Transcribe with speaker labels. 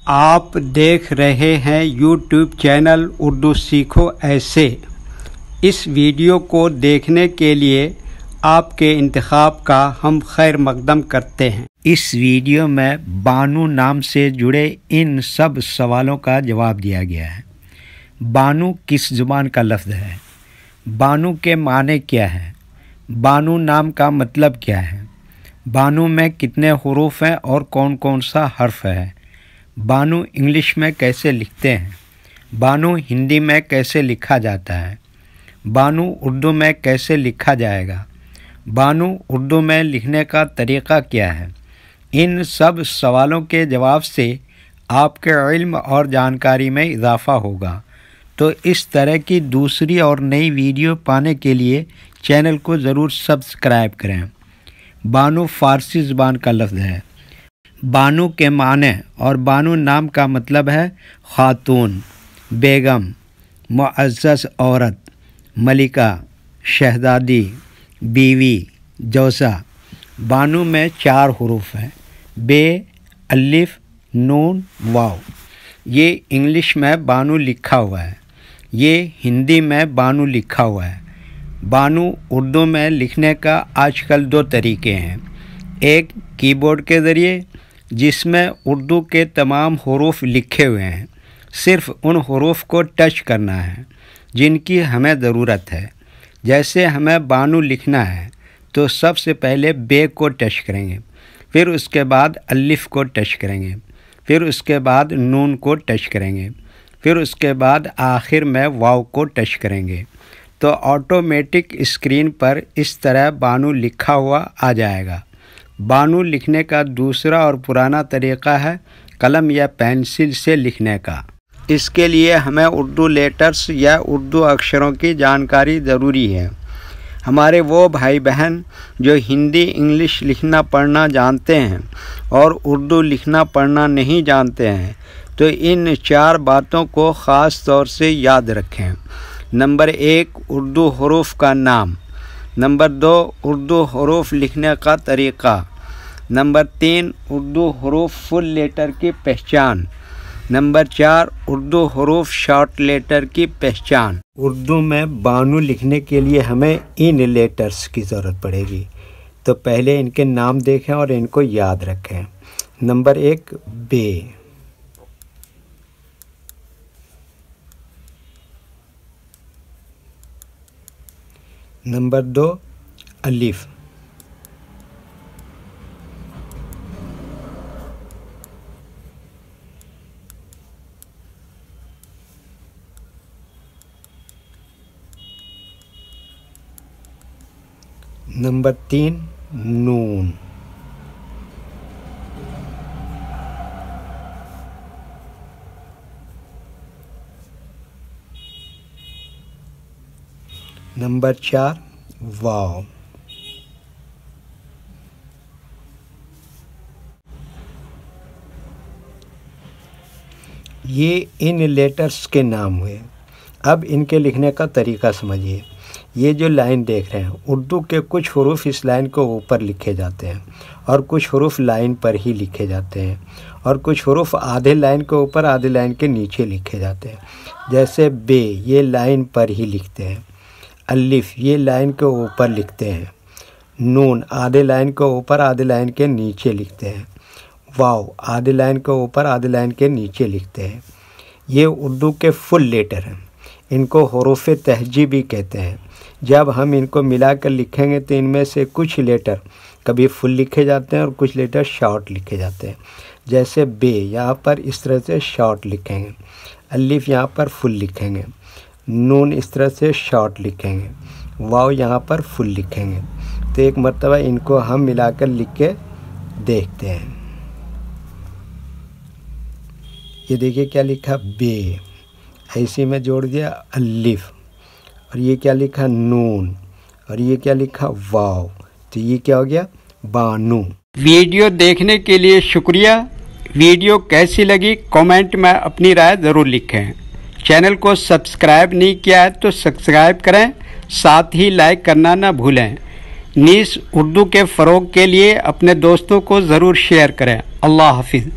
Speaker 1: آپ دیکھ رہے ہیں یوٹیوب چینل اردو سیکھو ایسے۔ اس ویڈیو کو دیکھنے کے لیے آپ کے انتخاب کا ہم خیر مقدم کرتے ہیں۔ اس ویڈیو میں بانو نام سے جڑے ان سب سوالوں کا جواب دیا گیا ہے۔ بانو کس زبان کا لفظ ہے؟ بانو کے معنی کیا ہے؟ بانو نام کا مطلب کیا ہے؟ بانو میں کتنے حروف ہیں اور کون کون سا حرف ہے؟ بانو انگلش میں کیسے لکھتے ہیں؟ بانو ہندی میں کیسے لکھا جاتا ہے؟ بانو اردو میں کیسے لکھا جائے گا؟ بانو اردو میں لکھنے کا طریقہ کیا ہے؟ ان سب سوالوں کے جواب سے آپ کے علم اور جانکاری میں اضافہ ہوگا۔ تو اس طرح کی دوسری اور نئی ویڈیو پانے کے لیے چینل کو ضرور سبسکرائب کریں۔ بانو فارسی زبان کا لفظ ہے۔ بانو کے معنی اور بانو نام کا مطلب ہے خاتون، بیگم، معزز عورت، ملکہ، شہزادی، بیوی، جوزا۔ بانو میں 4 حروف ہیں: بے، الف، نون، واو۔ یہ انگلش میں بانو لکھا ہوا ہے، یہ ہندی میں بانو لکھا ہوا ہے۔ بانو اردو میں لکھنے کا آج کل 2 طریقے ہیں، ایک کی بورڈ کے ذریعے جس میں اردو کے تمام حروف لکھے ہوئے ہیں، صرف ان حروف کو ٹچ کرنا ہے جن کی ہمیں ضرورت ہے۔ جیسے ہمیں بانو لکھنا ہے تو سب سے پہلے بے کو ٹچ کریں گے، پھر اس کے بعد الف کو ٹچ کریں گے، پھر اس کے بعد نون کو ٹچ کریں گے، پھر اس کے بعد آخر میں واو کو ٹچ کریں گے، تو آٹومیٹک اسکرین پر اس طرح بانو لکھا ہوا آ جائے گا۔ بانو لکھنے کا دوسرا اور پرانا طریقہ ہے قلم یا پینسل سے لکھنے کا۔ اس کے لیے ہمیں اردو لیٹرز یا اردو اکشروں کی جانکاری ضروری ہے۔ ہمارے وہ بھائی بہن جو ہندی انگلش لکھنا پڑھنا جانتے ہیں اور اردو لکھنا پڑھنا نہیں جانتے ہیں تو ان 4 باتوں کو خاص طور سے یاد رکھیں۔ نمبر 1، اردو حروف کا نام۔ نمبر 2، اردو حروف لکھنے کا طریقہ۔ نمبر 3، اردو حروف فل لیٹر کی پہچان۔ نمبر 4، اردو حروف شارٹ لیٹر کی پہچان۔ اردو میں بانو لکھنے کے لیے ہمیں ان لیٹرز کی ضرورت پڑے گی، تو پہلے ان کے نام دیکھیں اور ان کو یاد رکھیں۔ نمبر 1، بے۔ نمبر 2، الف۔ نمبر 3، نون۔ نمبر 4، واو۔ یہ ان لیٹرز کے نام ہوئے۔ اب ان کے لکھنے کا طریقہ سمجھیے۔ یہ جو لائن دیکھ رہے ہیں، اردو کے کچھ حروف اس لائن کو اوپر لکھے جاتے ہیں اور کچھ حروف لائن پر ہی لکھے جاتے ہیں، اور کچھ حروف آدھے لائن کے اوپر آدھے لائن کے نیچے لکھے جاتے ہیں۔ جیسے بے، یہ لائن پر ہی لکھتے ہیں۔ الف، یہ لائن کے اوپر لکھتے ہیں۔ نون، آدھے لائن کے اوپر آدھے لائن کے نیچے لکھتے ہیں۔ واو، آدھے لائن کے اوپر آدھے لائن کے نیچے لکھتے ہیں۔ یہ اردو کے فل لیٹر ہیں، ان کو حروف تہجی بھی کہتے ہیں۔ جب ہم ان کو ملا کر لکھیں گے تو ان میں سے کچھ لیٹر کبھی فل لکھے جاتے ہیں اور کچھ لیٹر شارٹ لکھے جاتے ہیں۔ جیسے بے، یہاں پر اس طرح سے شارٹ لکھیں گے، الف یہاں پر فل لکھیں گے، نون اس طرح سے شارٹ لکھیں گے، واو یہاں پر فل لکھیں گے۔ تو ایک مرتبہ ان کو ہم ملا کر لکھ کے دیکھتے ہیں۔ یہ دیکھیے کیا لکھا، بے، ایسے میں جوڑ دیا الف، اور یہ کیا لکھا، نون، اور یہ کیا لکھا، واو۔ تو یہ کیا ہو گیا، بانو۔ ویڈیو دیکھنے کے لیے شکریہ۔ ویڈیو کیسی لگی کامنٹ میں اپنی رائے ضرور لکھیں۔ چینل کو سبسکرائب نہیں کیا ہے تو سبسکرائب کریں، ساتھ ہی لائک کرنا نہ بھولیں۔ نیز اردو کے فروغ کے لیے اپنے دوستوں کو ضرور شیئر کریں۔ اللہ حافظ۔